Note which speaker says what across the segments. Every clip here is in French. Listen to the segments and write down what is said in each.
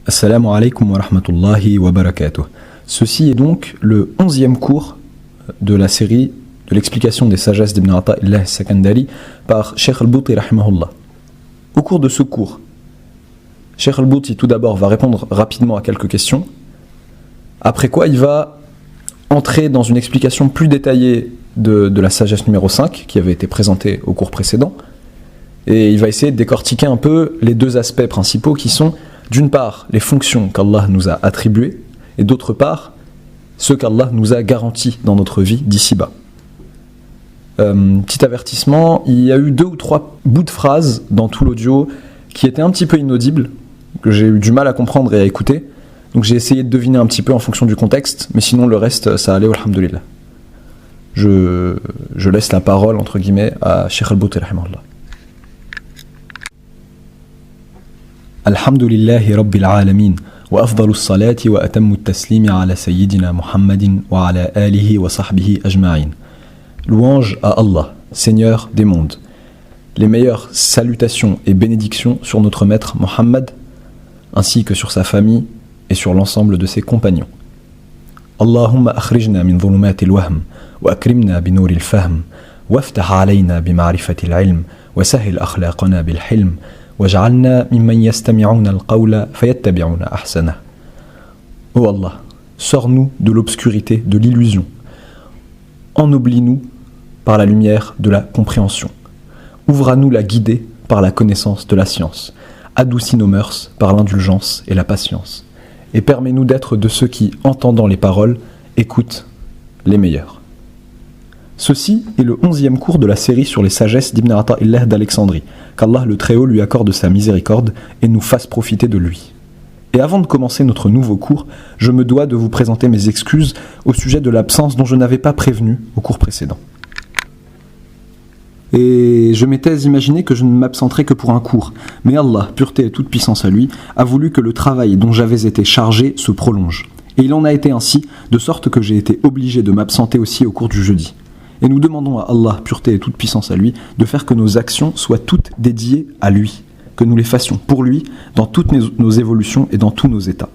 Speaker 1: Assalamu alaikum wa rahmatullahi wa barakatuh. Ceci est donc le 11e cours de la série de l'explication des sagesses d'Ibn Ata'illah al-Sakandari par Cheikh al-Bouti rahimahullah. Au cours de ce cours, Cheikh al-Bouti tout d'abord va répondre rapidement à quelques questions, après quoi il va entrer dans une explication plus détaillée de la sagesse numéro 5 qui avait été présentée au cours précédent, et il va essayer de décortiquer un peu les deux aspects principaux qui sont d'une part les fonctions qu'Allah nous a attribuées et d'autre part ce qu'Allah nous a garanti dans notre vie d'ici-bas. Petit avertissement, il y a eu 2 ou 3 bouts de phrases dans tout l'audio qui étaient un petit peu inaudibles, que j'ai eu du mal à comprendre et à écouter, donc j'ai essayé de deviner un petit peu en fonction du contexte, mais sinon le reste ça allait, alhamdoulilah. Je laisse la parole entre guillemets à Cheikh al-Bouti rahimahullah. Alhamdulillahi Rabbil Alamin wa afdalu salati wa atammu taslimi ala sayyidina Muhammadin wa ala alihi wa sahbihi ajma'in. Louange à Allah, Seigneur des mondes. Les meilleures salutations et bénédictions sur notre maître Muhammad, ainsi que sur sa famille et sur l'ensemble de ses compagnons. Allahumma akhrijna min dhulumati al-wahm wa akrimna bi nouri al-fahm waftah alayna bi ma'rifati al-ilm wa sahil akhlaqana bil hilm waj'alna mimman yastami'una al-qawla fayattabi'una ahsana. Ô Allah, sors-nous de l'obscurité, de l'illusion. Ennoblis-nous par la lumière de la compréhension. Ouvre-à-nous la guidée par la connaissance de la science. Adoucis nos mœurs par l'indulgence et la patience. Et permets-nous d'être de ceux qui, entendant les paroles, écoutent les meilleurs. Ceci est le 11e cours de la série sur les sagesses d'Ibn Ata'illah d'Alexandrie, qu'Allah le Très-Haut lui accorde sa miséricorde et nous fasse profiter de lui. Et avant de commencer notre nouveau cours, je me dois de vous présenter mes excuses au sujet de l'absence dont je n'avais pas prévenu au cours précédent. Et je m'étais imaginé que je ne m'absenterais que pour un cours, mais Allah, pureté et toute puissance à lui, a voulu que le travail dont j'avais été chargé se prolonge. Et il en a été ainsi, de sorte que j'ai été obligé de m'absenter aussi au cours du jeudi. Et nous demandons à Allah, pureté et toute puissance à lui, de faire que nos actions soient toutes dédiées à lui, que nous les fassions pour lui, dans toutes nos évolutions et dans tous nos états.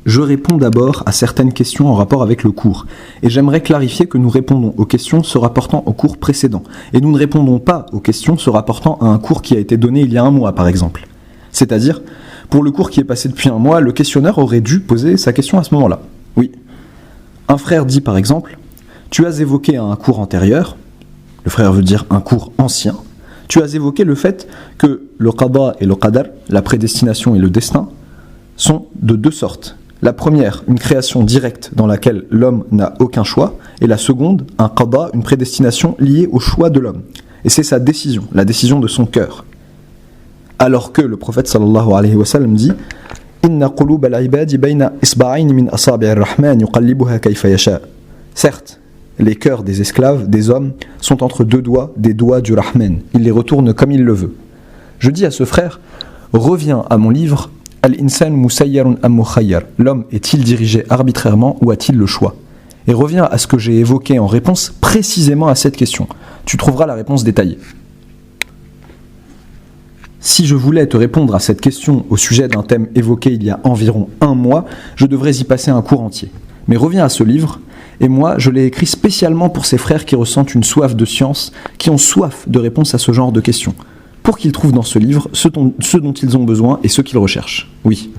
Speaker 1: Je réponds d'abord à certaines questions en rapport avec le cours, et j'aimerais clarifier que nous répondons aux questions se rapportant au cours précédent, et nous ne répondons pas aux questions se rapportant à un cours qui a été donné il y a un mois par exemple. C'est-à-dire, pour le cours qui est passé depuis un mois, le questionneur aurait dû poser sa question à ce moment-là. Oui. Un frère dit par exemple, tu as évoqué un cours antérieur, le frère veut dire un cours ancien, tu as évoqué le fait que le qada et le qadar, la prédestination et le destin, sont de 2 sortes. La première, une création directe dans laquelle l'homme n'a aucun choix, et la seconde, un qada, une prédestination liée au choix de l'homme. Et c'est sa décision, la décision de son cœur. Alors que le prophète sallallahu alayhi wa sallam dit Inna qulub al-ibadi bayna isba'ayn min asabi' ar-rahman yuqallibuha kayfa yasha. Certes, les cœurs des esclaves, des hommes, sont entre 2 doigts, des doigts du Rahman. Il les retourne comme il le veut. Je dis à ce frère, reviens à mon livre Al-insan musayyarun am mukhayyar. L'homme est-il dirigé arbitrairement ou a-t-il le choix? Et reviens à ce que j'ai évoqué en réponse précisément à cette question. Tu trouveras la réponse détaillée. Si je voulais te répondre à cette question au sujet d'un thème évoqué il y a environ un mois, je devrais y passer un cours entier. Mais reviens à ce livre, et moi je l'ai écrit spécialement pour ces frères qui ressentent une soif de science, qui ont soif de réponses à ce genre de questions, pour qu'ils trouvent dans ce livre ce dont ils ont besoin et ce qu'ils recherchent. Oui.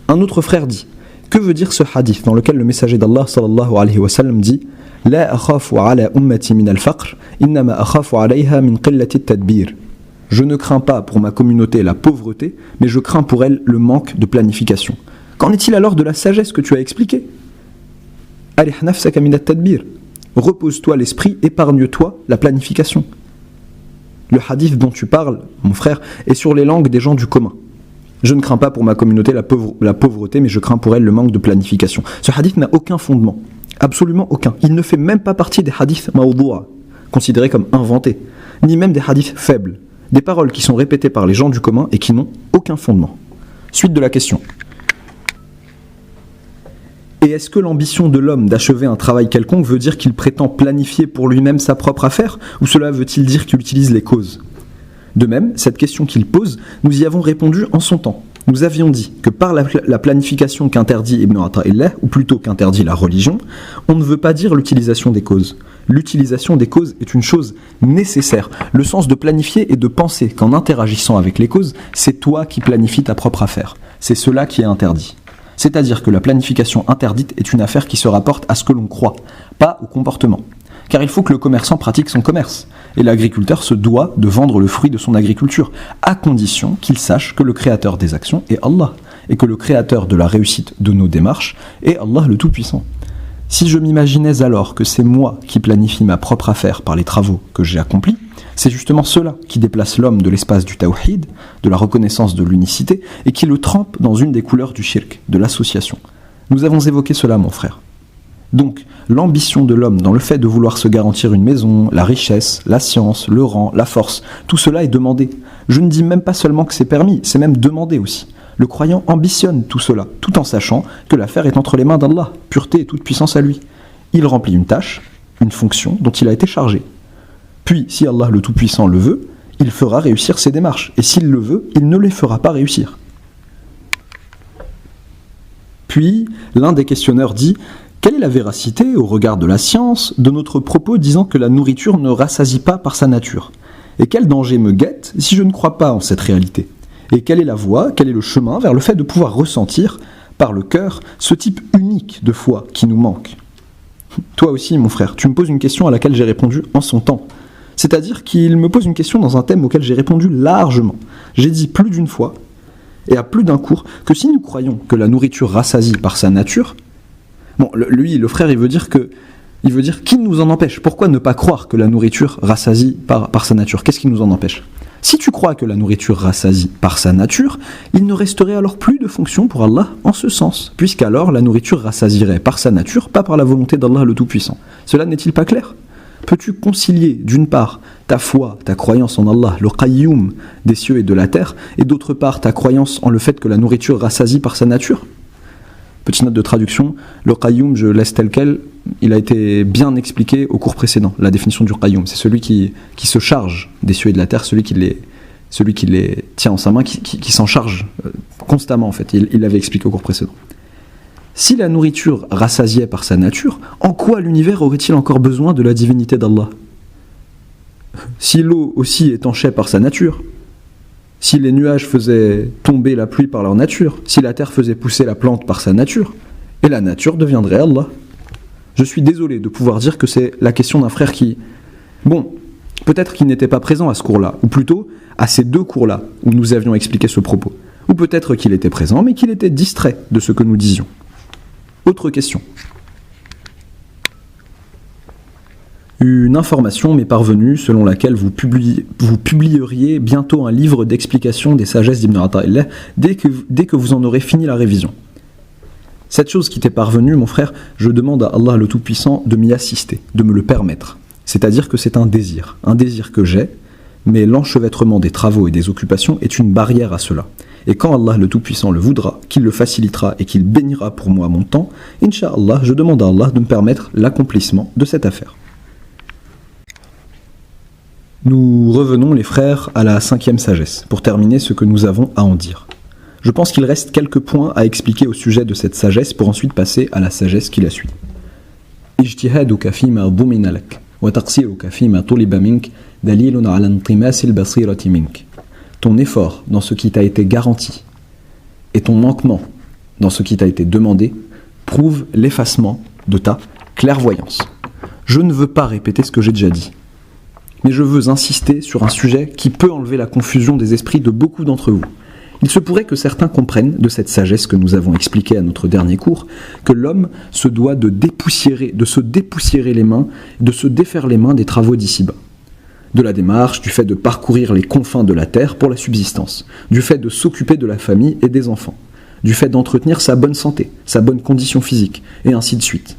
Speaker 1: Un autre frère dit, que veut dire ce hadith dans lequel le messager d'Allah sallallahu alayhi wa sallam dit « La akhafu ala ummati min al-faqr, innama akhafu alayha min qillati at-tadbir » Je ne crains pas pour ma communauté la pauvreté, mais je crains pour elle le manque de planification. Qu'en est-il alors de la sagesse que tu as expliquée? Arih nafsaka min at-tadbir. Repose-toi l'esprit, épargne-toi la planification. Le hadith dont tu parles, mon frère, est sur les langues des gens du commun. Je ne crains pas pour ma communauté la pauvreté, mais je crains pour elle le manque de planification. Ce hadith n'a aucun fondement, absolument aucun. Il ne fait même pas partie des hadiths mawdou'a, considérés comme inventés, ni même des hadiths faibles. Des paroles qui sont répétées par les gens du commun et qui n'ont aucun fondement. Suite de la question. Et est-ce que l'ambition de l'homme d'achever un travail quelconque veut dire qu'il prétend planifier pour lui-même sa propre affaire, ou cela veut-il dire qu'il utilise les causes? De même, cette question qu'il pose, nous y avons répondu en son temps. Nous avions dit que par la planification qu'interdit Ibn Ata'illah, ou plutôt qu'interdit la religion, on ne veut pas dire l'utilisation des causes. L'utilisation des causes est une chose nécessaire. Le sens de planifier est de penser qu'en interagissant avec les causes, c'est toi qui planifies ta propre affaire. C'est cela qui est interdit. C'est-à-dire que la planification interdite est une affaire qui se rapporte à ce que l'on croit, pas au comportement. Car il faut que le commerçant pratique son commerce, et l'agriculteur se doit de vendre le fruit de son agriculture, à condition qu'il sache que le créateur des actions est Allah, et que le créateur de la réussite de nos démarches est Allah le Tout-Puissant. Si je m'imaginais alors que c'est moi qui planifie ma propre affaire par les travaux que j'ai accomplis, c'est justement cela qui déplace l'homme de l'espace du tawhid, de la reconnaissance de l'unicité, et qui le trempe dans une des couleurs du shirk, de l'association. Nous avons évoqué cela, mon frère. Donc, l'ambition de l'homme dans le fait de vouloir se garantir une maison, la richesse, la science, le rang, la force, tout cela est demandé. Je ne dis même pas seulement que c'est permis, c'est même demandé aussi. Le croyant ambitionne tout cela, tout en sachant que l'affaire est entre les mains d'Allah, pureté et toute puissance à lui. Il remplit une tâche, une fonction dont il a été chargé. Puis, si Allah le Tout-Puissant le veut, il fera réussir ses démarches, et s'il le veut, il ne les fera pas réussir. Puis, l'un des questionneurs dit « Quelle est la véracité, au regard de la science, de notre propos disant que la nourriture ne rassasie pas par sa nature ? Et quel danger me guette si je ne crois pas en cette réalité ? Et quelle est la voie, quel est le chemin vers le fait de pouvoir ressentir, par le cœur, ce type unique de foi qui nous manque ? Toi aussi, mon frère, tu me poses une question à laquelle j'ai répondu en son temps. C'est-à-dire qu'il me pose une question dans un thème auquel j'ai répondu largement. J'ai dit plus d'une fois, et à plus d'un cours, que si nous croyons que la nourriture rassasie par sa nature, bon, le frère, il veut dire qui nous en empêche ? Pourquoi ne pas croire que la nourriture rassasie par sa nature ? Qu'est-ce qui nous en empêche ? Si tu crois que la nourriture rassasie par sa nature, il ne resterait alors plus de fonction pour Allah en ce sens, puisqu'alors la nourriture rassasierait par sa nature, pas par la volonté d'Allah le Tout-Puissant. Cela n'est-il pas clair ? Peux-tu concilier, d'une part, ta foi, ta croyance en Allah, le Qayyum des cieux et de la terre, et d'autre part, ta croyance en le fait que la nourriture rassasie par sa nature ? Petite note de traduction, le Qayyum, je laisse tel quel, il a été bien expliqué au cours précédent. La définition du Qayyum, c'est celui qui se charge des cieux et de la terre, celui qui les tient en sa main, qui s'en charge constamment en fait. Il l'avait expliqué au cours précédent. Si la nourriture rassasiait par sa nature, en quoi l'univers aurait-il encore besoin de la divinité d'Allah ? Si l'eau aussi étanchait par sa nature, si les nuages faisaient tomber la pluie par leur nature, si la terre faisait pousser la plante par sa nature, et la nature deviendrait Allah. Je suis désolé de pouvoir dire que c'est la question d'un frère qui... Bon, peut-être qu'il n'était pas présent à ce cours-là, ou plutôt à ces deux cours-là où nous avions expliqué ce propos. Ou peut-être qu'il était présent, mais qu'il était distrait de ce que nous disions. Autre question. Une information m'est parvenue selon laquelle vous publieriez bientôt un livre d'explication des sagesses d'Ibn Ata'illah dès que vous en aurez fini la révision. Cette chose qui t'est parvenue, mon frère, je demande à Allah le Tout-Puissant de m'y assister, de me le permettre. C'est-à-dire que c'est un désir que j'ai, mais l'enchevêtrement des travaux et des occupations est une barrière à cela. Et quand Allah le Tout-Puissant le voudra, qu'il le facilitera et qu'il bénira pour moi mon temps, Inch'Allah, je demande à Allah de me permettre l'accomplissement de cette affaire. Nous revenons, les frères, à la 5e sagesse, pour terminer ce que nous avons à en dire. Je pense qu'il reste quelques points à expliquer au sujet de cette sagesse pour ensuite passer à la sagesse qui la suit. Ijtihaduka fima dhumina lak wa taqsiruka fima tuliba mink dalilun ala intimas al-basirati mink. Ton effort dans ce qui t'a été garanti et ton manquement dans ce qui t'a été demandé prouvent l'effacement de ta clairvoyance. Je ne veux pas répéter ce que j'ai déjà dit, mais je veux insister sur un sujet qui peut enlever la confusion des esprits de beaucoup d'entre vous. Il se pourrait que certains comprennent de cette sagesse que nous avons expliquée à notre dernier cours, que l'homme se doit de se dépoussiérer les mains, de se défaire les mains des travaux d'ici-bas. De la démarche, du fait de parcourir les confins de la terre pour la subsistance, du fait de s'occuper de la famille et des enfants, du fait d'entretenir sa bonne santé, sa bonne condition physique, et ainsi de suite.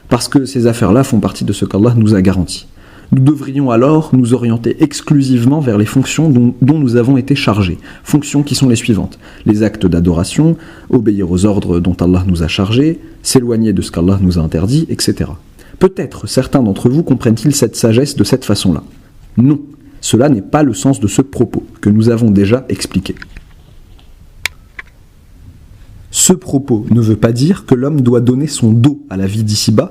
Speaker 1: Parce que ces affaires-là font partie de ce qu'Allah nous a garanti. Nous devrions alors nous orienter exclusivement vers les fonctions dont nous avons été chargés. Fonctions qui sont les suivantes. Les actes d'adoration, obéir aux ordres dont Allah nous a chargés, s'éloigner de ce qu'Allah nous a interdit, etc. Peut-être certains d'entre vous comprennent-ils cette sagesse de cette façon-là. Non. Cela n'est pas le sens de ce propos, que nous avons déjà expliqué. Ce propos ne veut pas dire que l'homme doit donner son dos à la vie d'ici-bas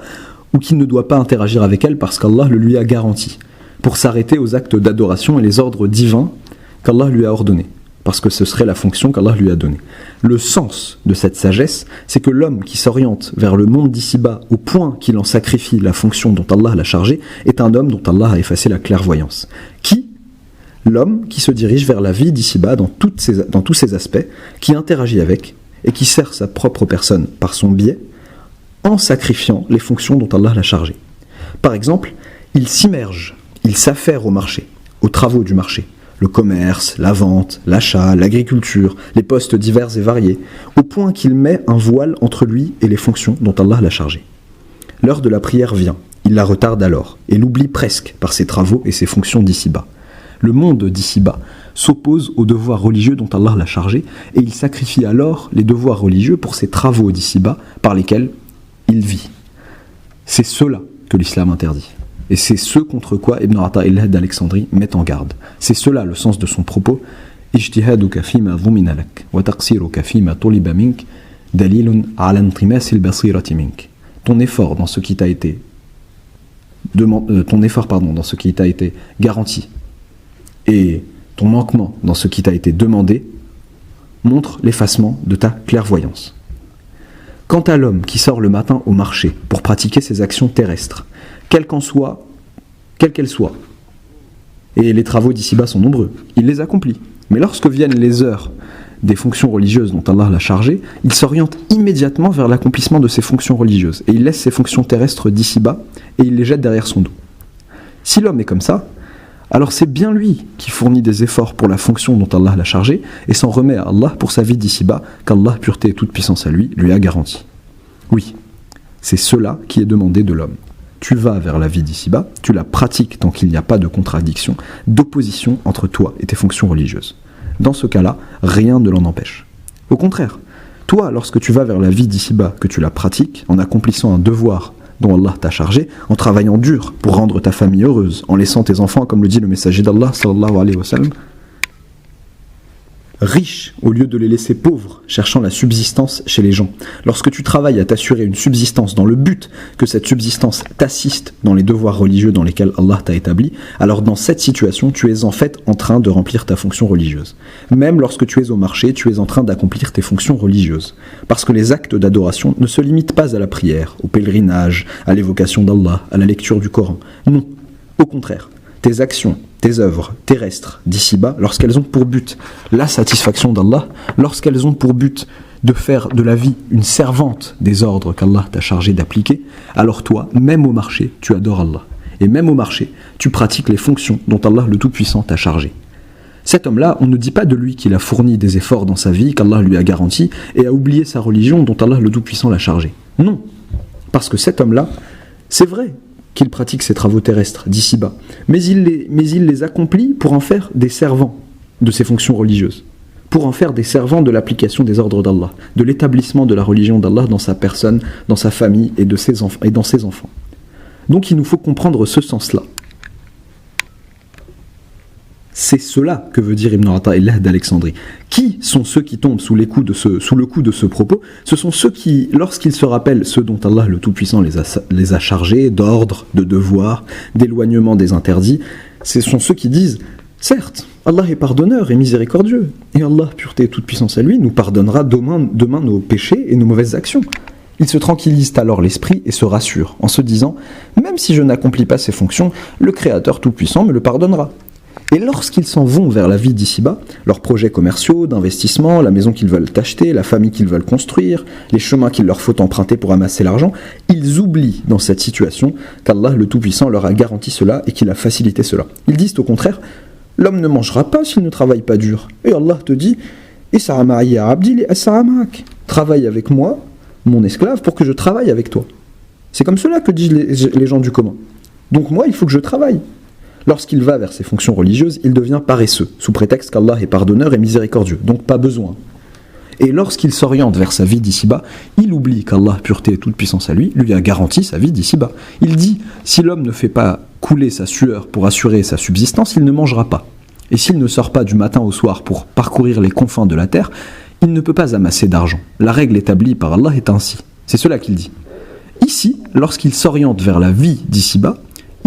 Speaker 1: ou qu'il ne doit pas interagir avec elle parce qu'Allah le lui a garanti, pour s'arrêter aux actes d'adoration et les ordres divins qu'Allah lui a ordonnés, parce que ce serait la fonction qu'Allah lui a donnée. Le sens de cette sagesse, c'est que l'homme qui s'oriente vers le monde d'ici-bas au point qu'il en sacrifie la fonction dont Allah l'a chargé est un homme dont Allah a effacé la clairvoyance. Qui ? L'homme qui se dirige vers la vie d'ici-bas dans tous ses aspects, qui interagit avec et qui sert sa propre personne par son biais en sacrifiant les fonctions dont Allah l'a chargé. Par exemple, il s'immerge, il s'affaire au marché, aux travaux du marché, le commerce, la vente, l'achat, l'agriculture, les postes divers et variés, au point qu'il met un voile entre lui et les fonctions dont Allah l'a chargé. L'heure de la prière vient, il la retarde alors, et l'oublie presque par ses travaux et ses fonctions d'ici-bas. Le monde d'ici-bas s'oppose aux devoirs religieux dont Allah l'a chargé, et il sacrifie alors les devoirs religieux pour ses travaux d'ici-bas par lesquels il vit. C'est cela que l'islam interdit. Et c'est ce contre quoi Ibn Ata'illah d'Alexandrie met en garde. C'est cela le sens de son propos. Ijtihaduka fima dhumina lak wa taqsiruka fima tuliba mink dalilun ala intimasil basirati mink. Ton effort dans ce qui t'a été garanti et ton manquement dans ce qui t'a été demandé montre l'effacement de ta clairvoyance. Quant à l'homme qui sort le matin au marché pour pratiquer ses actions terrestres, quelles qu'elles soient, et les travaux d'ici-bas sont nombreux, il les accomplit. Mais lorsque viennent les heures des fonctions religieuses dont Allah l'a chargé, il s'oriente immédiatement vers l'accomplissement de ses fonctions religieuses, et il laisse ses fonctions terrestres d'ici-bas, et il les jette derrière son dos. Si l'homme est comme ça, alors c'est bien lui qui fournit des efforts pour la fonction dont Allah l'a chargé, et s'en remet à Allah pour sa vie d'ici-bas, qu'Allah, pureté et toute puissance à lui a garanti. Oui, c'est cela qui est demandé de l'homme. Tu vas vers la vie d'ici-bas, tu la pratiques tant qu'il n'y a pas de contradiction, d'opposition entre toi et tes fonctions religieuses. Dans ce cas-là, rien ne l'en empêche. Au contraire, toi, lorsque tu vas vers la vie d'ici-bas, que tu la pratiques, en accomplissant un devoir dont Allah t'a chargé, en travaillant dur pour rendre ta famille heureuse, en laissant tes enfants, comme le dit le messager d'Allah, sallallahu alayhi wa sallam, riches au lieu de les laisser pauvres, cherchant la subsistance chez les gens. Lorsque tu travailles à t'assurer une subsistance dans le but que cette subsistance t'assiste dans les devoirs religieux dans lesquels Allah t'a établi, alors dans cette situation, tu es en fait en train de remplir ta fonction religieuse. Même lorsque tu es au marché, tu es en train d'accomplir tes fonctions religieuses. Parce que les actes d'adoration ne se limitent pas à la prière, au pèlerinage, à l'évocation d'Allah, à la lecture du Coran. Non, au contraire. Tes actions, tes œuvres terrestres d'ici-bas, lorsqu'elles ont pour but la satisfaction d'Allah, lorsqu'elles ont pour but de faire de la vie une servante des ordres qu'Allah t'a chargé d'appliquer, alors toi, même au marché, tu adores Allah. Et même au marché, tu pratiques les fonctions dont Allah le Tout-Puissant t'a chargé. Cet homme-là, on ne dit pas de lui qu'il a fourni des efforts dans sa vie, qu'Allah lui a garanti, et a oublié sa religion dont Allah le Tout-Puissant l'a chargé. Non, parce que cet homme-là, c'est vrai qu'il pratique ses travaux terrestres d'ici-bas, mais il les accomplit pour en faire des servants de ses fonctions religieuses, pour en faire des servants de l'application des ordres d'Allah, de l'établissement de la religion d'Allah dans sa personne, dans sa famille et dans ses enfants. Donc il nous faut comprendre ce sens-là. C'est cela que veut dire Ibn Ata'illah d'Alexandrie. Qui sont ceux qui tombent sous le coup de ce propos ? Ce sont ceux qui, lorsqu'ils se rappellent ceux dont Allah le Tout-Puissant les a chargés d'ordre, de devoirs, d'éloignement des interdits, ce sont ceux qui disent « Certes, Allah est pardonneur et miséricordieux, et Allah, pureté et toute puissance à lui, nous pardonnera demain nos péchés et nos mauvaises actions. » Ils se tranquillisent alors l'esprit et se rassurent en se disant « Même si je n'accomplis pas ces fonctions, le Créateur Tout-Puissant me le pardonnera. » Et lorsqu'ils s'en vont vers la vie d'ici-bas, leurs projets commerciaux, d'investissement, la maison qu'ils veulent acheter, la famille qu'ils veulent construire, les chemins qu'il leur faut emprunter pour amasser l'argent, ils oublient dans cette situation qu'Allah le Tout-Puissant leur a garanti cela et qu'il a facilité cela. Ils disent au contraire, l'homme ne mangera pas s'il ne travaille pas dur. Et Allah te dit, travaille avec moi, mon esclave, pour que je travaille avec toi. C'est comme cela que disent les gens du commun. Donc moi, il faut que je travaille. Lorsqu'il va vers ses fonctions religieuses, il devient paresseux, sous prétexte qu'Allah est pardonneur et miséricordieux, donc pas besoin. Et lorsqu'il s'oriente vers sa vie d'ici-bas, il oublie qu'Allah, pureté et toute puissance à lui, lui a garanti sa vie d'ici-bas. Il dit, si l'homme ne fait pas couler sa sueur pour assurer sa subsistance, il ne mangera pas. Et s'il ne sort pas du matin au soir pour parcourir les confins de la terre, il ne peut pas amasser d'argent. La règle établie par Allah est ainsi. C'est cela qu'il dit. Ici, lorsqu'il s'oriente vers la vie d'ici-bas,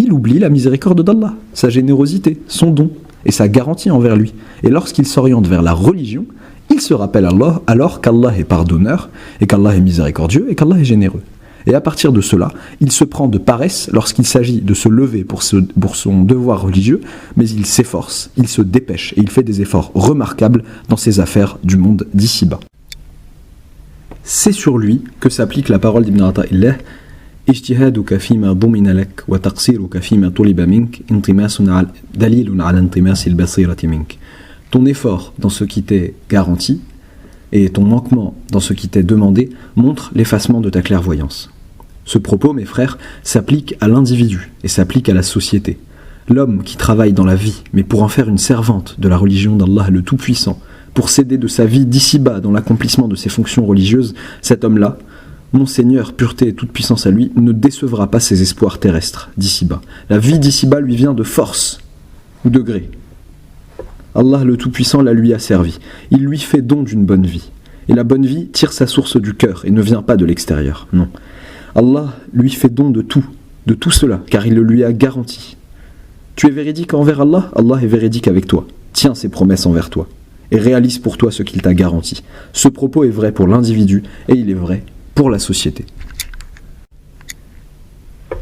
Speaker 1: il oublie la miséricorde d'Allah, sa générosité, son don et sa garantie envers lui. Et lorsqu'il s'oriente vers la religion, il se rappelle Allah alors qu'Allah est pardonneur, et qu'Allah est miséricordieux, et qu'Allah est généreux. Et à partir de cela, il se prend de paresse lorsqu'il s'agit de se lever pour son devoir religieux, mais il s'efforce, il se dépêche, et il fait des efforts remarquables dans ses affaires du monde d'ici-bas. C'est sur lui que s'applique la parole d'Ibn Ata'illah « Ijtihaduka fima dumina lak wa taqsiruka fima tuliba mink intimasun dalilun ala intimasil basirati mink » Ton effort dans ce qui t'est garanti et ton manquement dans ce qui t'est demandé montrent l'effacement de ta clairvoyance. Ce propos, mes frères, s'applique à l'individu et s'applique à la société. L'homme qui travaille dans la vie, mais pour en faire une servante de la religion d'Allah le Tout-Puissant, pour s'aider de sa vie d'ici-bas dans l'accomplissement de ses fonctions religieuses, cet homme-là, mon Seigneur, pureté et toute puissance à lui, ne décevra pas ses espoirs terrestres d'ici-bas. La vie d'ici-bas lui vient de force ou de gré. Allah le Tout-Puissant la lui a servi. Il lui fait don d'une bonne vie. Et la bonne vie tire sa source du cœur et ne vient pas de l'extérieur. Non. Allah lui fait don de tout cela, car il le lui a garanti. Tu es véridique envers Allah, Allah est véridique avec toi. Tiens ses promesses envers toi et réalise pour toi ce qu'il t'a garanti. Ce propos est vrai pour l'individu et il est vrai pour la société.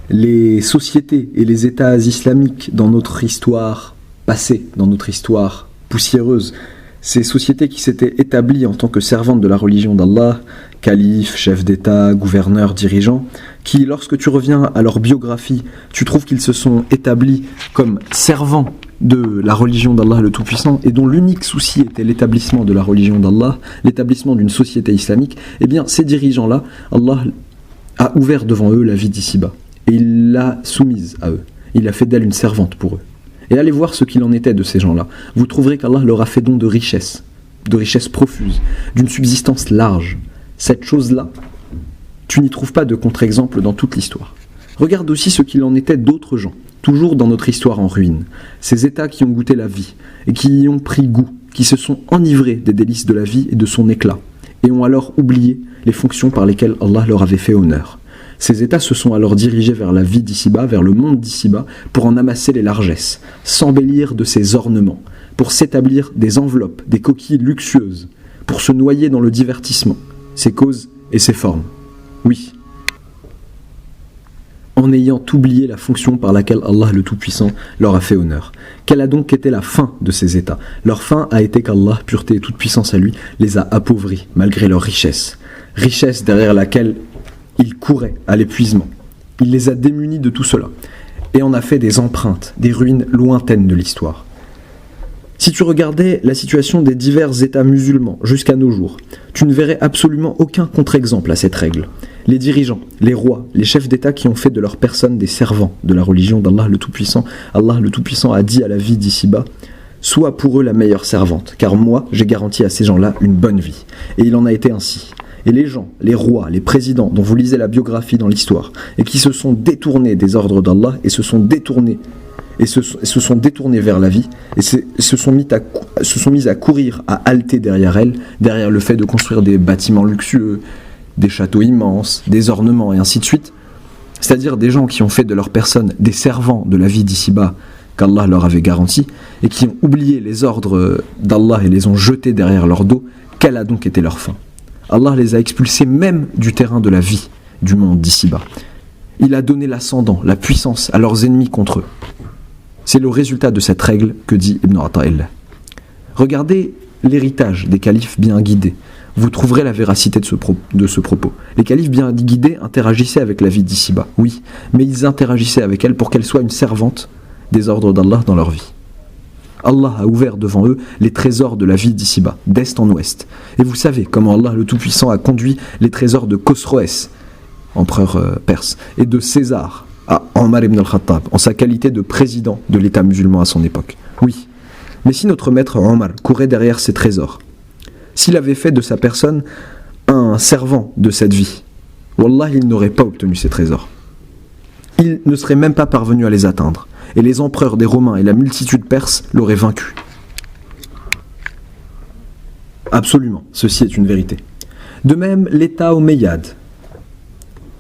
Speaker 1: Les sociétés et les États islamiques dans notre histoire passée, dans notre histoire poussiéreuse, ces sociétés qui s'étaient établies en tant que servantes de la religion d'Allah, califes, chefs d'État, gouverneurs, dirigeants, qui, lorsque tu reviens à leur biographie, tu trouves qu'ils se sont établis comme servants de la religion d'Allah le Tout-Puissant et dont l'unique souci était l'établissement de la religion d'Allah, l'établissement d'une société islamique, eh bien ces dirigeants-là, Allah a ouvert devant eux la vie d'ici-bas et il l'a soumise à eux. Il a fait d'elle une servante pour eux. Et allez voir ce qu'il en était de ces gens-là. Vous trouverez qu'Allah leur a fait don de richesse profuses, d'une subsistance large. Cette chose-là, tu n'y trouves pas de contre-exemple dans toute l'histoire. Regarde aussi ce qu'il en était d'autres gens, toujours dans notre histoire en ruine. Ces États qui ont goûté la vie et qui y ont pris goût, qui se sont enivrés des délices de la vie et de son éclat, et ont alors oublié les fonctions par lesquelles Allah leur avait fait honneur. Ces États se sont alors dirigés vers la vie d'ici-bas, vers le monde d'ici-bas, pour en amasser les largesses, s'embellir de ses ornements, pour s'établir des enveloppes, des coquilles luxueuses, pour se noyer dans le divertissement, ses causes et ses formes. Oui. En ayant oublié la fonction par laquelle Allah le Tout-Puissant leur a fait honneur. Quelle a donc été la fin de ces États ? Leur fin a été qu'Allah, pureté et toute puissance à lui, les a appauvris, malgré leur richesse. Richesse derrière laquelle ils couraient à l'épuisement. Il les a démunis de tout cela et en a fait des empreintes, des ruines lointaines de l'histoire. Si tu regardais la situation des divers États musulmans jusqu'à nos jours, tu ne verrais absolument aucun contre-exemple à cette règle. Les dirigeants, les rois, les chefs d'État qui ont fait de leur personne des servants de la religion d'Allah le Tout-Puissant, Allah le Tout-Puissant a dit à la vie d'ici-bas, sois pour eux la meilleure servante, car moi j'ai garanti à ces gens-là une bonne vie. Et il en a été ainsi. Et les gens, les rois, les présidents dont vous lisez la biographie dans l'histoire et qui se sont détournés des ordres d'Allah et se sont détournés vers la vie et se sont mis à courir, à halter derrière elle, derrière le fait de construire des bâtiments luxueux, des châteaux immenses, des ornements et ainsi de suite. C'est-à-dire des gens qui ont fait de leur personne des servants de la vie d'ici-bas qu'Allah leur avait garanti et qui ont oublié les ordres d'Allah et les ont jetés derrière leur dos. Quelle a donc été leur fin ? Allah les a expulsés même du terrain de la vie, du monde d'ici-bas. Il a donné l'ascendant, la puissance à leurs ennemis contre eux. C'est le résultat de cette règle que dit Ibn Ata'illah. Regardez l'héritage des califes bien guidés. Vous trouverez la véracité de ce propos. Les califes bien guidés interagissaient avec la vie d'ici-bas, oui, mais ils interagissaient avec elle pour qu'elle soit une servante des ordres d'Allah dans leur vie. Allah a ouvert devant eux les trésors de la vie d'ici-bas, d'est en ouest. Et vous savez comment Allah le Tout-Puissant a conduit les trésors de Khosroès, empereur perse, et de César à Omar ibn al-Khattab, en sa qualité de président de l'État musulman à son époque. Oui, mais si notre maître Omar courait derrière ces trésors, s'il avait fait de sa personne un servant de cette vie, wallah, il n'aurait pas obtenu ces trésors. Il ne serait même pas parvenu à les atteindre. Et les empereurs des Romains et la multitude perse l'auraient vaincu. Absolument, ceci est une vérité. De même, l'État omeyyade,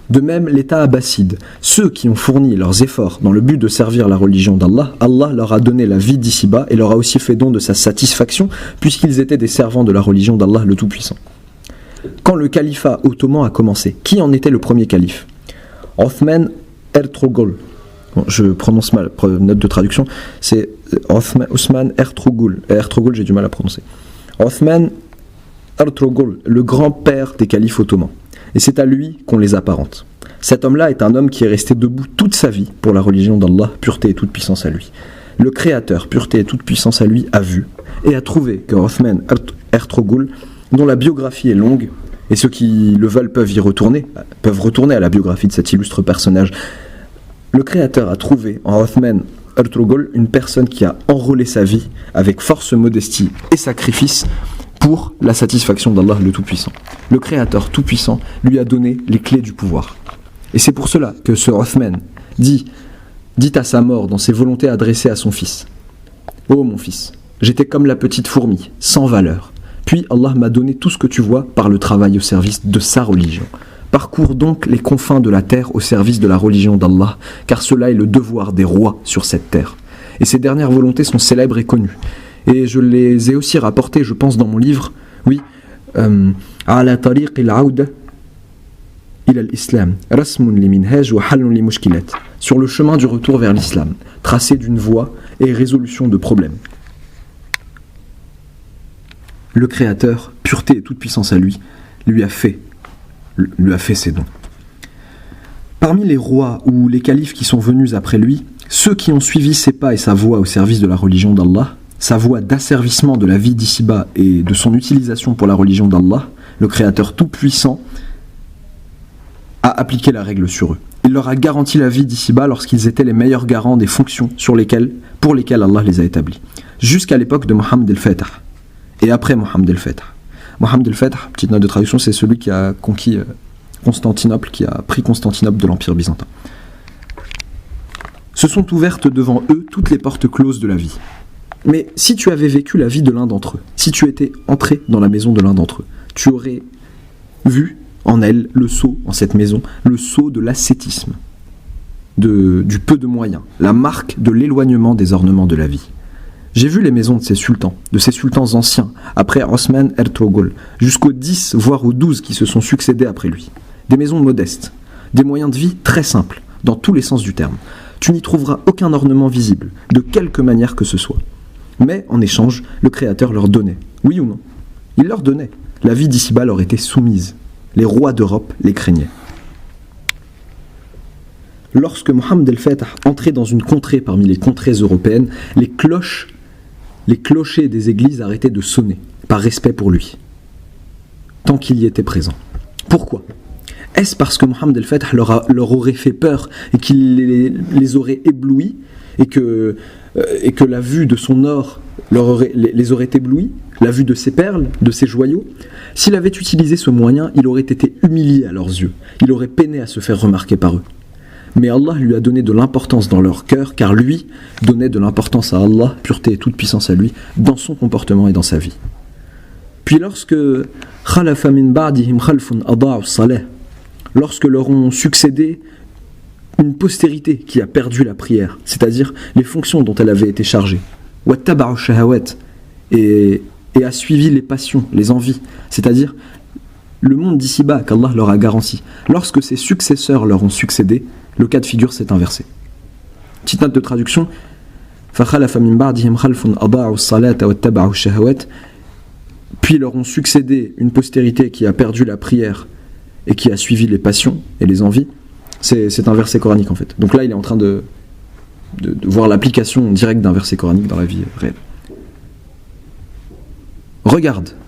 Speaker 1: de même l'État abbasside, ceux qui ont fourni leurs efforts dans le but de servir la religion d'Allah, Allah leur a donné la vie d'ici-bas et leur a aussi fait don de sa satisfaction, puisqu'ils étaient des servants de la religion d'Allah le Tout-Puissant. Quand le califat ottoman a commencé, qui en était le premier calife? Othman Ertuğrul. Bon, je prononce mal, note de traduction, c'est Osman Ertuğrul. Ertuğrul, j'ai du mal à prononcer. Othman Ertuğrul, le grand-père des califes ottomans. Et c'est à lui qu'on les apparente. Cet homme-là est un homme qui est resté debout toute sa vie pour la religion d'Allah, pureté et toute puissance à lui. Le Créateur, pureté et toute puissance à lui, a vu et a trouvé que Othman Ertuğrul, dont la biographie est longue, et ceux qui le veulent peuvent retourner à la biographie de cet illustre personnage. Le Créateur a trouvé en Othman Ertuğrul une personne qui a enrôlé sa vie avec force, modestie et sacrifice pour la satisfaction d'Allah le Tout-Puissant. Le Créateur Tout-Puissant lui a donné les clés du pouvoir. Et c'est pour cela que ce Othman dit à sa mort dans ses volontés adressées à son fils: « Ô mon fils, j'étais comme la petite fourmi, sans valeur. Puis Allah m'a donné tout ce que tu vois par le travail au service de sa religion. Parcours donc les confins de la terre au service de la religion d'Allah, car cela est le devoir des rois sur cette terre. Et ces dernières volontés sont célèbres et connues. Et je les ai aussi rapportées, je pense, dans mon livre, oui, Ala tariq al-aouda ila al-islam, rasmun li minhaj wa halun li mushkilat, sur le chemin du retour vers l'islam, tracé d'une voie et résolution de problèmes. Le Créateur, pureté et toute puissance à lui, lui a fait ses dons. Parmi les rois ou les califes qui sont venus après lui, ceux qui ont suivi ses pas et sa voie au service de la religion d'Allah, sa voie d'asservissement de la vie d'ici-bas et de son utilisation pour la religion d'Allah, le Créateur tout-puissant a appliqué la règle sur eux. Il leur a garanti la vie d'ici-bas lorsqu'ils étaient les meilleurs garants des fonctions pour lesquelles Allah les a établis, jusqu'à l'époque de Mohammed el-Fatah et après Mohammed el-Fatah. Mohammed el-Fatah, petite note de traduction, c'est celui qui a conquis Constantinople, qui a pris Constantinople de l'Empire byzantin. Se sont ouvertes devant eux toutes les portes closes de la vie. Mais si tu avais vécu la vie de l'un d'entre eux, si tu étais entré dans la maison de l'un d'entre eux, tu aurais vu en elle le sceau, en cette maison, le sceau de l'ascétisme, du peu de moyens, la marque de l'éloignement des ornements de la vie. J'ai vu les maisons de ces sultans anciens, après Osman Ertuğrul, jusqu'aux 10 voire aux 12 qui se sont succédés après lui. Des maisons modestes, des moyens de vie très simples, dans tous les sens du terme. Tu n'y trouveras aucun ornement visible, de quelque manière que ce soit. Mais, en échange, le Créateur leur donnait, oui ou non? Il leur donnait. La vie d'ici-bas leur était soumise. Les rois d'Europe les craignaient. Lorsque Mohammed el-Fatah entrait dans une contrée parmi les contrées européennes, les clochers des églises arrêtaient de sonner, par respect pour lui, tant qu'il y était présent. Pourquoi? Est-ce parce que Mohammed el-Fatah leur aurait fait peur et qu'il les aurait éblouis et que la vue de son or les aurait éblouis, la vue de ses perles, de ses joyaux? S'il avait utilisé ce moyen, il aurait été humilié à leurs yeux, il aurait peiné à se faire remarquer par eux. Mais Allah lui a donné de l'importance dans leur cœur, car lui donnait de l'importance à Allah, pureté et toute puissance à lui, dans son comportement et dans sa vie. Puis lorsque khalafa min ba'dihim khalfun adaa'u as-salah, lorsque leur ont succédé une postérité qui a perdu la prière, c'est-à-dire les fonctions dont elle avait été chargée, wattaba'u shahawat, et a suivi les passions, les envies, c'est-à-dire le monde d'ici-bas qu'Allah leur a garanti. Lorsque ses successeurs leur ont succédé, le cas de figure s'est inversé. Petite note de traduction. فَخَلَفَ مِنْ بَعْدِهِمْ خَلْفٌ أَضَاعُوا الصَّلَاةَ وَاتَّبَعُوا الشَّهَوَاتِ. Puis leur ont succédé une postérité qui a perdu la prière et qui a suivi les passions et les envies. C'est un verset coranique en fait. Donc là il est en train de voir l'application directe d'un verset coranique dans la vie réelle.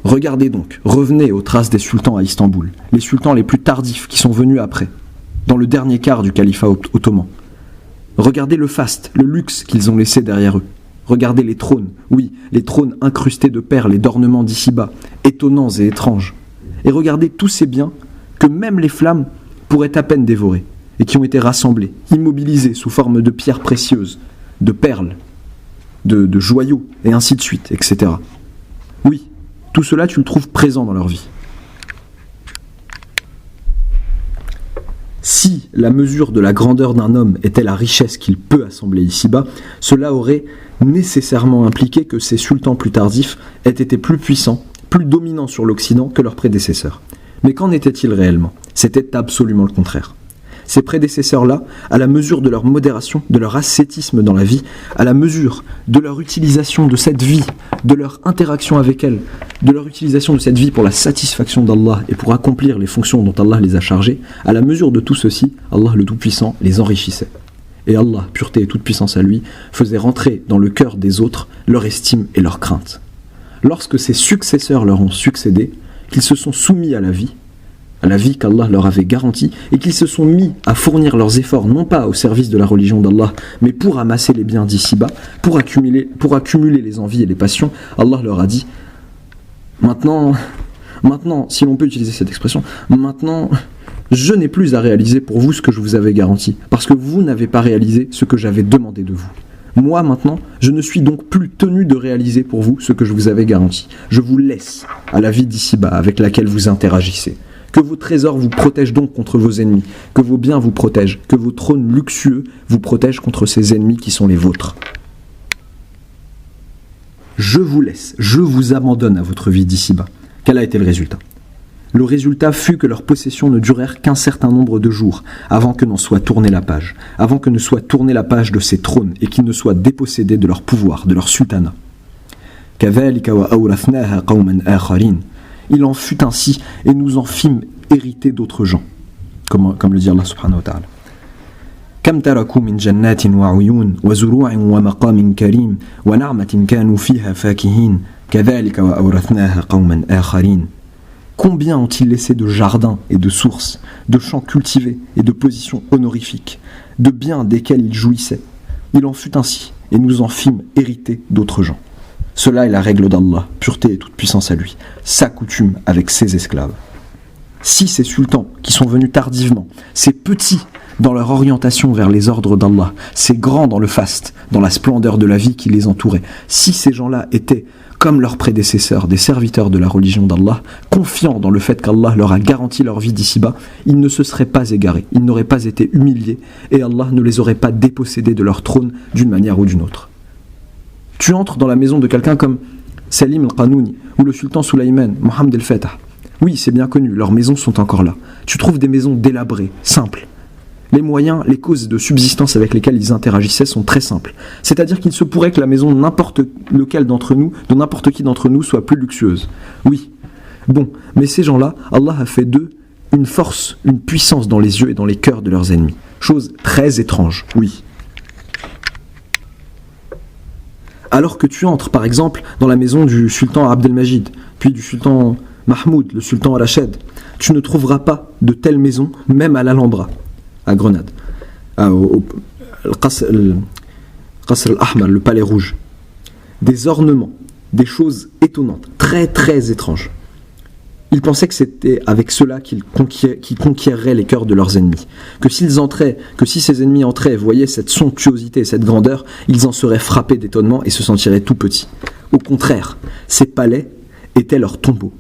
Speaker 1: Regardez donc, revenez aux traces des sultans à Istanbul, les sultans les plus tardifs qui sont venus après, dans le dernier quart du califat ottoman. Regardez le faste, le luxe qu'ils ont laissé derrière eux. Regardez les trônes, oui, les trônes incrustés de perles et d'ornements d'ici-bas, étonnants et étranges. Et regardez tous ces biens que même les flammes pourraient à peine dévorer, et qui ont été rassemblés, immobilisés sous forme de pierres précieuses, de perles, de joyaux, et ainsi de suite, etc. Oui, tout cela tu le trouves présent dans leur vie. Si la mesure de la grandeur d'un homme était la richesse qu'il peut assembler ici-bas, cela aurait nécessairement impliqué que ces sultans plus tardifs aient été plus puissants, plus dominants sur l'Occident que leurs prédécesseurs. Mais qu'en était-il réellement ? C'était absolument le contraire. Ces prédécesseurs-là, à la mesure de leur modération, de leur ascétisme dans la vie, à la mesure de leur utilisation de cette vie, de leur interaction avec elle, de leur utilisation de cette vie pour la satisfaction d'Allah et pour accomplir les fonctions dont Allah les a chargés, à la mesure de tout ceci, Allah le Tout-Puissant les enrichissait. Et Allah, pureté et toute puissance à lui, faisait rentrer dans le cœur des autres leur estime et leur crainte. Lorsque ses successeurs leur ont succédé, qu'ils se sont soumis à la vie qu'Allah leur avait garantie, et qu'ils se sont mis à fournir leurs efforts non pas au service de la religion d'Allah, mais pour amasser les biens d'ici-bas, pour accumuler les envies et les passions, Allah leur a dit maintenant, si l'on peut utiliser cette expression, maintenant, je n'ai plus à réaliser pour vous ce que je vous avais garanti, parce que vous n'avez pas réalisé ce que j'avais demandé de vous. Moi, maintenant, je ne suis donc plus tenu de réaliser pour vous ce que je vous avais garanti. Je vous laisse à la vie d'ici-bas avec laquelle vous interagissez. Que vos trésors vous protègent donc contre vos ennemis, que vos biens vous protègent, que vos trônes luxueux vous protègent contre ces ennemis qui sont les vôtres. Je vous laisse, je vous abandonne à votre vie d'ici-bas. Quel a été le résultat ? Le résultat fut que leurs possessions ne durèrent qu'un certain nombre de jours avant que n'en soit tournée la page, avant que ne soit tournée la page de ces trônes et qu'ils ne soient dépossédés de leur pouvoir, de leur sultanat. كَذَلِكَ وَأَوْرَثْنَاهَا قَوْمًا آخَرِينَ. Il en fut ainsi, et nous en fîmes hériter d'autres gens. Comme le dit Allah subhanahu wa ta'ala. كم تركوا من جنات وعيون وزروع ومقام كريم ونعمة كانوا فيها فاكهين كذلك وأورثناها قوما آخرين. Combien ont-ils laissé de jardins et de sources, de champs cultivés et de positions honorifiques, de biens desquels ils jouissaient. Il en fut ainsi, et nous en fîmes hériter d'autres gens. Cela est la règle d'Allah, pureté et toute puissance à lui, sa coutume avec ses esclaves. Si ces sultans, qui sont venus tardivement, ces petits dans leur orientation vers les ordres d'Allah, ces grands dans le faste, dans la splendeur de la vie qui les entourait, si ces gens-là étaient, comme leurs prédécesseurs, des serviteurs de la religion d'Allah, confiants dans le fait qu'Allah leur a garanti leur vie d'ici-bas, ils ne se seraient pas égarés, ils n'auraient pas été humiliés, et Allah ne les aurait pas dépossédés de leur trône d'une manière ou d'une autre. Tu entres dans la maison de quelqu'un comme Salim al-Qanouni ou le sultan Sulayman, Mohammed el-Fatah. Oui, c'est bien connu, leurs maisons sont encore là. Tu trouves des maisons délabrées, simples. Les moyens, les causes de subsistance avec lesquelles ils interagissaient sont très simples. C'est-à-dire qu'il se pourrait que la maison de n'importe lequel d'entre nous, de n'importe qui d'entre nous, soit plus luxueuse. Oui. Bon, mais ces gens-là, Allah a fait d'eux une force, une puissance dans les yeux et dans les cœurs de leurs ennemis. Chose très étrange, oui. Alors que tu entres, par exemple, dans la maison du sultan Abdelmajid, puis du sultan Mahmoud, le sultan Al-Rachid, tu ne trouveras pas de telles maisons, même à l'Alhambra, à Grenade, au Qasr al-Ahmar, le palais rouge. Des ornements, des choses étonnantes, très très étranges. Ils pensaient que c'était avec cela qu'ils conquéreraient les cœurs de leurs ennemis. Que si ces ennemis entraient et voyaient cette somptuosité et cette grandeur, ils en seraient frappés d'étonnement et se sentiraient tout petits. Au contraire, ces palais étaient leurs tombeaux.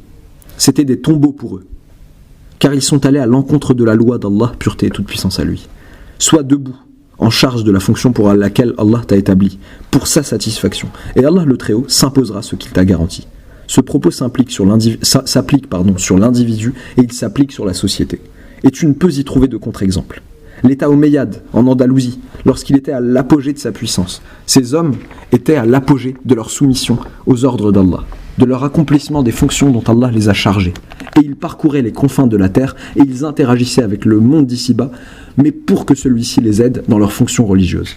Speaker 1: C'étaient des tombeaux pour eux. Car ils sont allés à l'encontre de la loi d'Allah, pureté et toute puissance à lui. Sois debout, en charge de la fonction pour laquelle Allah t'a établi, pour sa satisfaction. Et Allah le Très-Haut s'imposera ce qu'il t'a garanti. Ce propos s'applique sur l'individu et il s'applique sur la société. Et tu ne peux y trouver de contre-exemple. L'État omeyyade en Andalousie, lorsqu'il était à l'apogée de sa puissance, ces hommes étaient à l'apogée de leur soumission aux ordres d'Allah, de leur accomplissement des fonctions dont Allah les a chargés. Et ils parcouraient les confins de la terre et ils interagissaient avec le monde d'ici-bas, mais pour que celui-ci les aide dans leurs fonctions religieuses.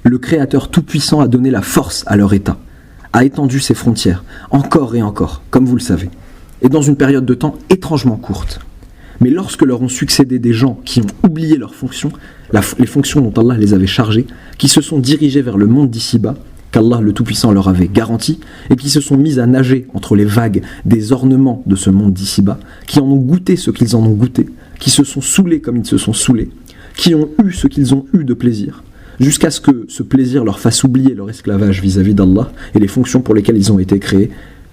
Speaker 1: Le Créateur Tout-Puissant a donné la force à leur État, a étendu ses frontières, encore et encore, comme vous le savez, et dans une période de temps étrangement courte. Mais lorsque leur ont succédé des gens qui ont oublié leurs fonctions, les fonctions dont Allah les avait chargés, qui se sont dirigés vers le monde d'ici-bas, qu'Allah le Tout-Puissant leur avait garanti, et qui se sont mis à nager entre les vagues des ornements de ce monde d'ici-bas, qui en ont goûté ce qu'ils en ont goûté, qui se sont saoulés comme ils se sont saoulés, qui ont eu ce qu'ils ont eu de plaisir, jusqu'à ce que ce plaisir leur fasse oublier leur esclavage vis-à-vis d'Allah et les fonctions pour lesquelles ils ont été créés.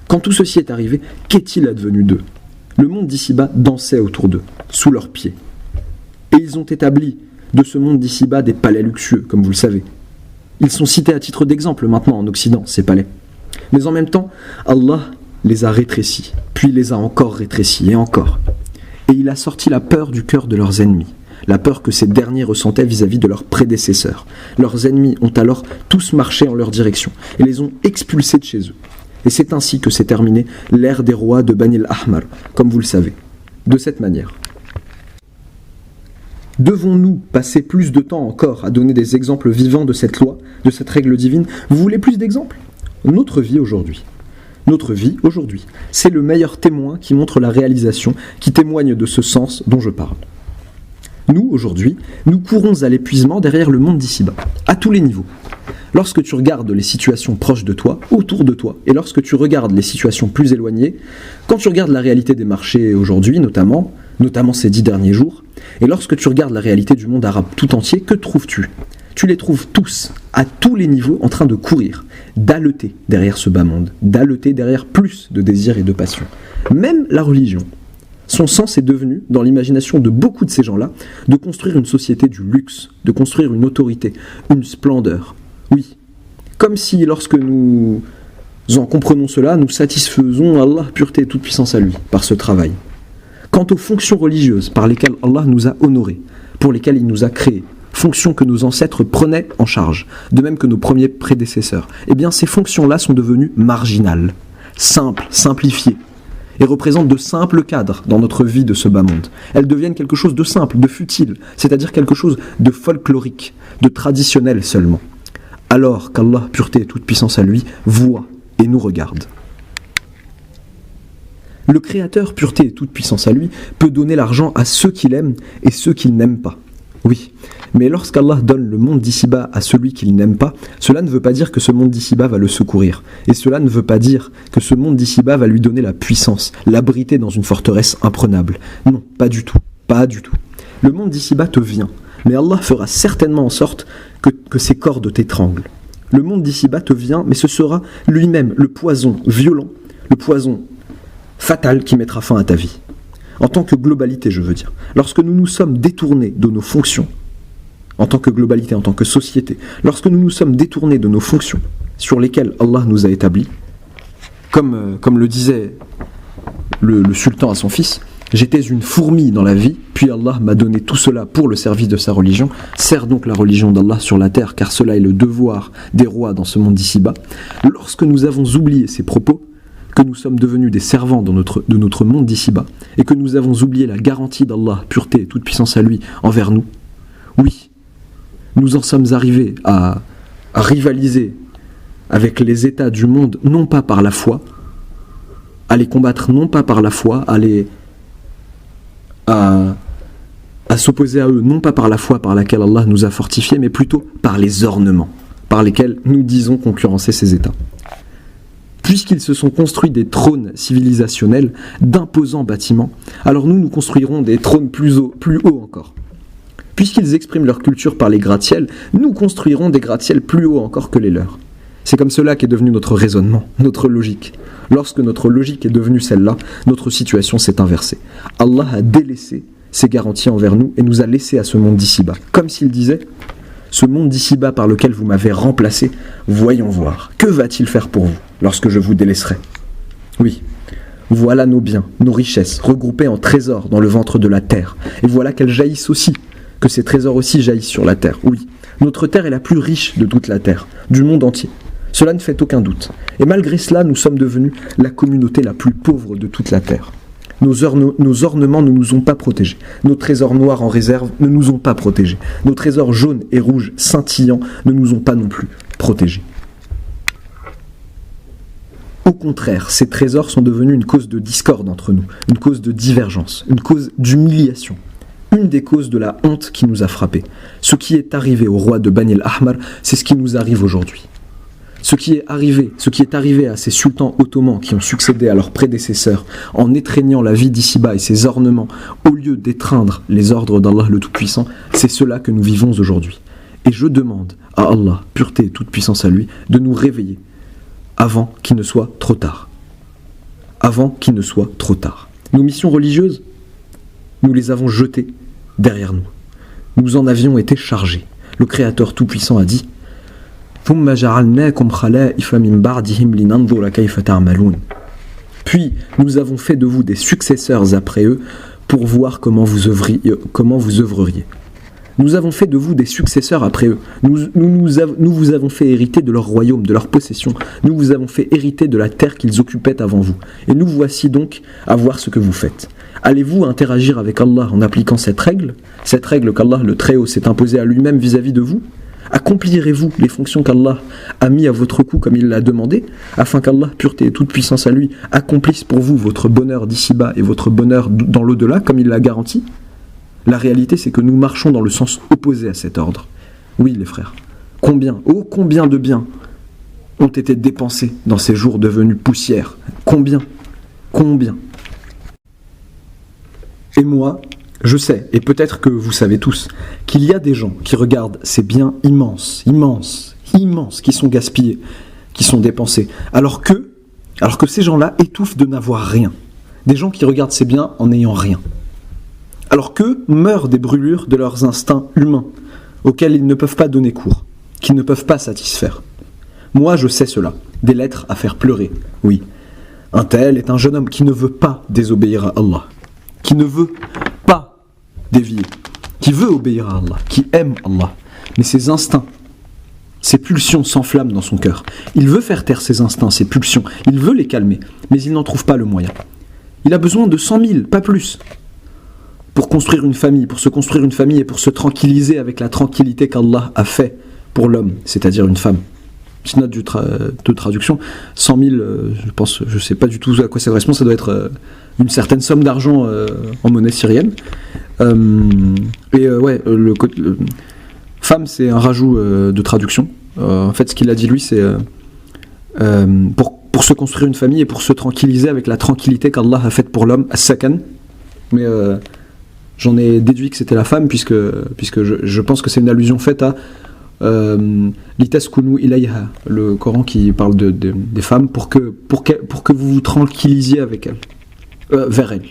Speaker 1: Quand tout ceci est arrivé, qu'est-il advenu d'eux ? Le monde d'ici-bas dansait autour d'eux, sous leurs pieds. Et ils ont établi de ce monde d'ici-bas des palais luxueux, comme vous le savez. Ils sont cités à titre d'exemple maintenant en Occident, ces palais. Mais en même temps, Allah les a rétrécis, puis les a encore rétrécis, et encore. Et il a sorti la peur du cœur de leurs ennemis, la peur que ces derniers ressentaient vis-à-vis de leurs prédécesseurs. Leurs ennemis ont alors tous marché en leur direction, et les ont expulsés de chez eux. Et c'est ainsi que s'est terminée l'ère des rois de Bani al-Ahmar, comme vous le savez. De cette manière. Devons-nous passer plus de temps encore à donner des exemples vivants de cette loi, de cette règle divine ? Vous voulez plus d'exemples ? Notre vie aujourd'hui, c'est le meilleur témoin qui montre la réalisation, qui témoigne de ce sens dont je parle. Nous, aujourd'hui, nous courons à l'épuisement derrière le monde d'ici-bas, à tous les niveaux. Lorsque tu regardes les situations proches de toi, autour de toi, et lorsque tu regardes les situations plus éloignées, quand tu regardes la réalité des marchés aujourd'hui, notamment ces 10 derniers jours, et lorsque tu regardes la réalité du monde arabe tout entier, que trouves-tu ? Tu les trouves tous, à tous les niveaux, en train de courir, d'haleter derrière ce bas monde, d'haleter derrière plus de désirs et de passions. Même la religion. Son sens est devenu, dans l'imagination de beaucoup de ces gens-là, de construire une société du luxe, de construire une autorité, une splendeur. Oui, comme si lorsque nous en comprenons cela, nous satisfaisons Allah, pureté et toute puissance à lui, par ce travail. Quant aux fonctions religieuses par lesquelles Allah nous a honorés, pour lesquelles il nous a créés, fonctions que nos ancêtres prenaient en charge, de même que nos premiers prédécesseurs, eh bien ces fonctions-là sont devenues marginales, simples, simplifiées, et représentent de simples cadres dans notre vie de ce bas monde. Elles deviennent quelque chose de simple, de futile, c'est-à-dire quelque chose de folklorique, de traditionnel seulement. Alors qu'Allah, pureté et toute puissance à lui, voit et nous regarde. Le Créateur, pureté et toute puissance à lui, peut donner l'argent à ceux qu'il aime et ceux qu'il n'aime pas. Oui, mais lorsqu'Allah donne le monde d'ici-bas à celui qu'il n'aime pas, cela ne veut pas dire que ce monde d'ici-bas va le secourir. Et cela ne veut pas dire que ce monde d'ici-bas va lui donner la puissance, l'abriter dans une forteresse imprenable. Non, pas du tout, pas du tout. Le monde d'ici-bas te vient, mais Allah fera certainement en sorte que ses cordes t'étranglent. Le monde d'ici-bas te vient, mais ce sera lui-même le poison violent, le poison fatal qui mettra fin à ta vie. En tant que globalité, je veux dire. Lorsque nous nous sommes détournés de nos fonctions, en tant que globalité, en tant que société, lorsque nous nous sommes détournés de nos fonctions sur lesquelles Allah nous a établis, comme le disait le sultan à son fils, j'étais une fourmi dans la vie, puis Allah m'a donné tout cela pour le service de sa religion. Sers donc la religion d'Allah sur la terre, car cela est le devoir des rois dans ce monde d'ici-bas. Lorsque nous avons oublié ces propos, que nous sommes devenus des servants de notre monde d'ici-bas, et que nous avons oublié la garantie d'Allah, pureté et toute puissance à lui, envers nous, oui, nous en sommes arrivés à rivaliser avec les États du monde, non pas par la foi, à les combattre non pas par la foi, à s'opposer à eux, non pas par la foi par laquelle Allah nous a fortifiés, mais plutôt par les ornements, par lesquels nous disons concurrencer ces États. Puisqu'ils se sont construits des trônes civilisationnels, d'imposants bâtiments, alors nous construirons des trônes plus hauts encore. Puisqu'ils expriment leur culture par les gratte-ciels, nous construirons des gratte-ciels plus hauts encore que les leurs. C'est comme cela qu'est devenu notre raisonnement, notre logique. Lorsque notre logique est devenue celle-là, notre situation s'est inversée. Allah a délaissé ses garanties envers nous et nous a laissés à ce monde d'ici-bas. Comme s'il disait: ce monde d'ici-bas par lequel vous m'avez remplacé, voyons voir, que va-t-il faire pour vous lorsque je vous délaisserai ? Oui, voilà nos biens, nos richesses, regroupés en trésors dans le ventre de la terre. Et voilà qu'elles jaillissent aussi, que ces trésors aussi jaillissent sur la terre. Oui, notre terre est la plus riche de toute la terre, du monde entier. Cela ne fait aucun doute. Et malgré cela, nous sommes devenus la communauté la plus pauvre de toute la terre. Nos ornements ne nous ont pas protégés. Nos trésors noirs en réserve ne nous ont pas protégés. Nos trésors jaunes et rouges scintillants ne nous ont pas non plus protégés. Au contraire, ces trésors sont devenus une cause de discorde entre nous, une cause de divergence, une cause d'humiliation, une des causes de la honte qui nous a frappés. Ce qui est arrivé au roi de Bani al-Ahmar, c'est ce qui nous arrive aujourd'hui. Ce qui est arrivé à ces sultans ottomans qui ont succédé à leurs prédécesseurs en étreignant la vie d'ici-bas et ses ornements au lieu d'étreindre les ordres d'Allah le Tout-Puissant, c'est cela que nous vivons aujourd'hui. Et je demande à Allah, pureté et toute puissance à lui, de nous réveiller avant qu'il ne soit trop tard. Avant qu'il ne soit trop tard. Nos missions religieuses, nous les avons jetées derrière nous. Nous en avions été chargés. Le Créateur Tout-Puissant a dit puis nous avons fait de vous des successeurs après eux pour voir comment vous œuvreriez. Nous avons fait de vous des successeurs après eux. Nous vous avons fait hériter de leur royaume, de leur possession. Nous vous avons fait hériter de la terre qu'ils occupaient avant vous. Et nous voici donc à voir ce que vous faites. Allez-vous interagir avec Allah en appliquant cette règle qu'Allah le Très-Haut s'est imposée à lui-même vis-à-vis de vous? Accomplirez-vous les fonctions qu'Allah a mis à votre cou comme il l'a demandé, afin qu'Allah, pureté et toute puissance à lui, accomplisse pour vous votre bonheur d'ici-bas et votre bonheur dans l'au-delà comme il l'a garanti? La réalité, c'est que nous marchons dans le sens opposé à cet ordre. Oui, les frères, combien de biens ont été dépensés dans ces jours devenus poussière? Combien? Et moi, je sais, et peut-être que vous savez tous, qu'il y a des gens qui regardent ces biens immenses, qui sont gaspillés, qui sont dépensés, alors que ces gens-là étouffent de n'avoir rien. Des gens qui regardent ces biens en n'ayant rien. Alors qu'eux meurent des brûlures de leurs instincts humains, auxquels ils ne peuvent pas donner cours, qu'ils ne peuvent pas satisfaire. Moi, je sais cela, des lettres à faire pleurer, oui. Un tel est un jeune homme qui ne veut pas désobéir à Allah, qui ne veut pas dévier, qui veut obéir à Allah, qui aime Allah, mais ses instincts, ses pulsions s'enflamment dans son cœur. Il veut faire taire ses instincts, ses pulsions, il veut les calmer, mais il n'en trouve pas le moyen. Il a besoin de 100 000, pas plus, pour construire une famille, pour se construire une famille et pour se tranquilliser avec la tranquillité qu'Allah a fait pour l'homme, c'est-à-dire une femme. Petite note de traduction, 100 000, je sais pas du tout à quoi ça correspond, ça doit être une certaine somme d'argent en monnaie syrienne. Femme, c'est un rajout de traduction. En fait, ce qu'il a dit lui, c'est pour se construire une famille et pour se tranquilliser avec la tranquillité qu'Allah a faite pour l'homme, as-sakan. Mais j'en ai déduit que c'était la femme, puisque je pense que c'est une allusion faite à litaskunu ilayha, le Coran qui parle des femmes, pour que vous vous tranquillisiez avec elles, vers elles,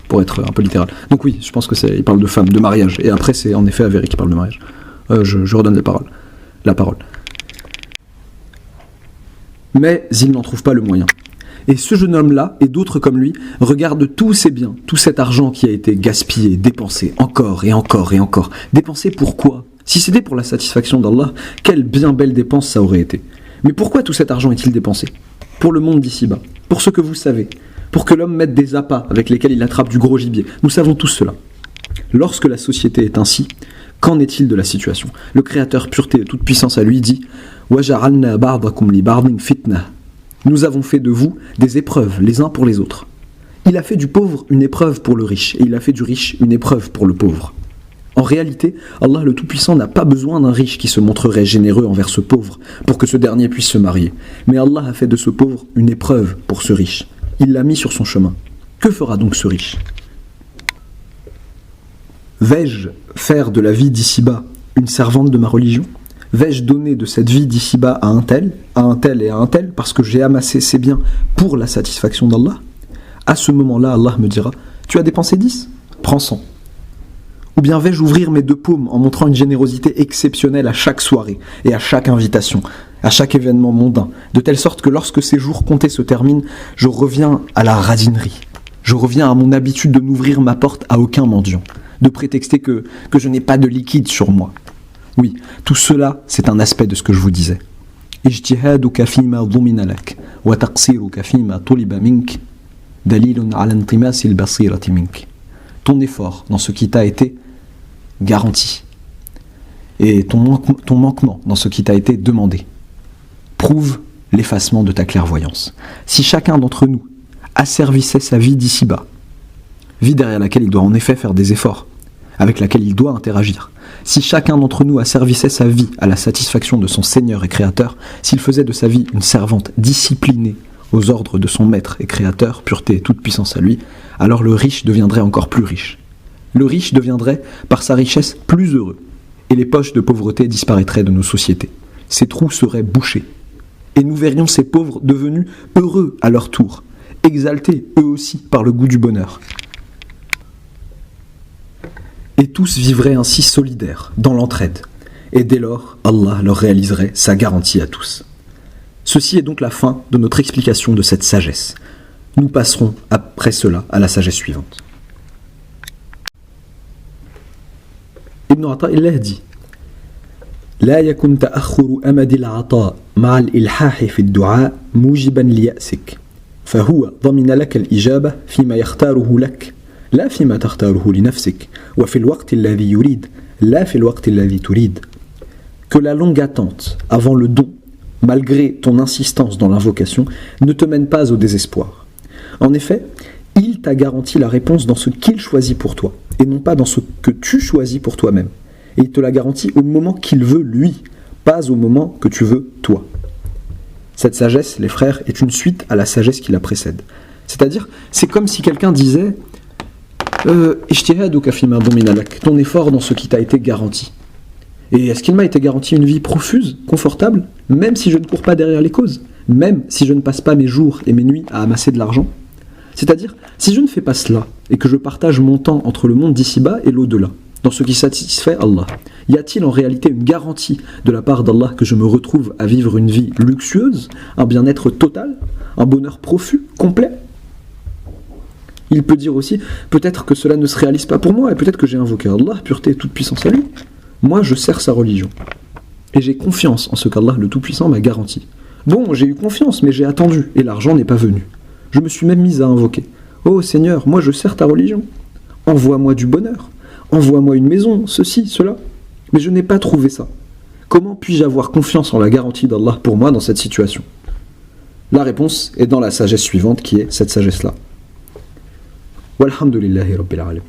Speaker 1: pour être un peu littéral. Donc oui, je pense que il parle de femmes, de mariage, et après c'est en effet avéré qu'il parle de mariage. Je redonne la parole. Mais il n'en trouve pas le moyen. Et ce jeune homme-là, et d'autres comme lui, regardent tous ces biens, tout cet argent qui a été gaspillé, dépensé, encore et encore et encore. Dépensé pourquoi ? Si c'était pour la satisfaction d'Allah, quelle bien belle dépense ça aurait été. Mais pourquoi tout cet argent est-il dépensé ? Pour le monde d'ici-bas, pour ce que vous savez, pour que l'homme mette des appâts avec lesquels il attrape du gros gibier. Nous savons tous cela. Lorsque la société est ainsi, qu'en est-il de la situation ? Le Créateur, pureté et toute puissance à lui, dit « Waja'alna ba'dakum li ba'din fitna » Nous avons fait de vous des épreuves les uns pour les autres. Il a fait du pauvre une épreuve pour le riche, et il a fait du riche une épreuve pour le pauvre. En réalité, Allah le Tout-Puissant n'a pas besoin d'un riche qui se montrerait généreux envers ce pauvre pour que ce dernier puisse se marier. Mais Allah a fait de ce pauvre une épreuve pour ce riche. Il l'a mis sur son chemin. Que fera donc ce riche ? Vais-je faire de la vie d'ici-bas une servante de ma religion ? Vais-je donner de cette vie d'ici-bas à un tel et à un tel, parce que j'ai amassé ces biens pour la satisfaction d'Allah ? À ce moment-là, Allah me dira, tu as dépensé 10 ? Prends 100. Ou bien vais-je ouvrir mes 2 paumes en montrant une générosité exceptionnelle à chaque soirée et à chaque invitation, à chaque événement mondain, de telle sorte que lorsque ces jours comptés se terminent, je reviens à la radinerie. Je reviens à mon habitude de n'ouvrir ma porte à aucun mendiant, de prétexter que je n'ai pas de liquide sur moi. Oui, tout cela, c'est un aspect de ce que je vous disais. Ijtihaduka fima dhumina lak wa taqsiruka fima tuliba mink dalilun ala intimasi al-basirati mink. Ton effort dans ce qui t'a été garanti et ton manquement dans ce qui t'a été demandé prouve l'effacement de ta clairvoyance. Si chacun d'entre nous asservissait sa vie d'ici-bas, vie derrière laquelle il doit en effet faire des efforts, avec laquelle il doit interagir, si chacun d'entre nous asservissait sa vie à la satisfaction de son Seigneur et Créateur, s'il faisait de sa vie une servante disciplinée aux ordres de son Maître et Créateur, pureté et toute puissance à lui, alors le riche deviendrait encore plus riche. Le riche deviendrait, par sa richesse, plus heureux, et les poches de pauvreté disparaîtraient de nos sociétés. Ces trous seraient bouchés, et nous verrions ces pauvres devenus heureux à leur tour, exaltés eux aussi par le goût du bonheur. Et tous vivraient ainsi solidaires, dans l'entraide, et dès lors, Allah leur réaliserait sa garantie à tous. Ceci est donc la fin de notre explication de cette sagesse. Nous passerons après cela à la sagesse suivante. Ibn Ata'illah dit: لا يكن تأخر أمد العطاء مع الإلحاح في الدعاء موجبا ليأسك فهو ضمن لك الإجابة فيما يختاره لك لا فيما تختاره لنفسك وفي الوقت الذي يريد لا في الوقت الذي تريد. Que la longue attente avant le don, malgré ton insistance dans l'invocation, ne te mène pas au désespoir. En effet, il t'a garanti la réponse dans ce qu'il choisit pour toi, et non pas dans ce que tu choisis pour toi-même. Et il te la garantit au moment qu'il veut lui, pas au moment que tu veux toi. Cette sagesse, les frères, est une suite à la sagesse qui la précède. C'est-à-dire, c'est comme si quelqu'un disait ton effort dans ce qui t'a été garanti. Et est-ce qu'il m'a été garanti une vie profuse, confortable, même si je ne cours pas derrière les causes, même si je ne passe pas mes jours et mes nuits à amasser de l'argent? C'est-à-dire, si je ne fais pas cela, et que je partage mon temps entre le monde d'ici-bas et l'au-delà, dans ce qui satisfait Allah, y a-t-il en réalité une garantie de la part d'Allah que je me retrouve à vivre une vie luxueuse, un bien-être total, un bonheur profus, complet? Il peut dire aussi, peut-être que cela ne se réalise pas pour moi, et peut-être que j'ai invoqué Allah, pureté et toute puissance à lui. Moi, je sers sa religion. Et j'ai confiance en ce qu'Allah le Tout-Puissant m'a garanti. Bon, j'ai eu confiance, mais j'ai attendu, et l'argent n'est pas venu. Je me suis même mise à invoquer. Oh Seigneur, moi je sers ta religion. Envoie-moi du bonheur. Envoie-moi une maison, ceci, cela. Mais je n'ai pas trouvé ça. Comment puis-je avoir confiance en la garantie d'Allah pour moi dans cette situation? La réponse est dans la sagesse suivante, qui est cette sagesse-là. Walhamdulillahi Rabbil Alamin.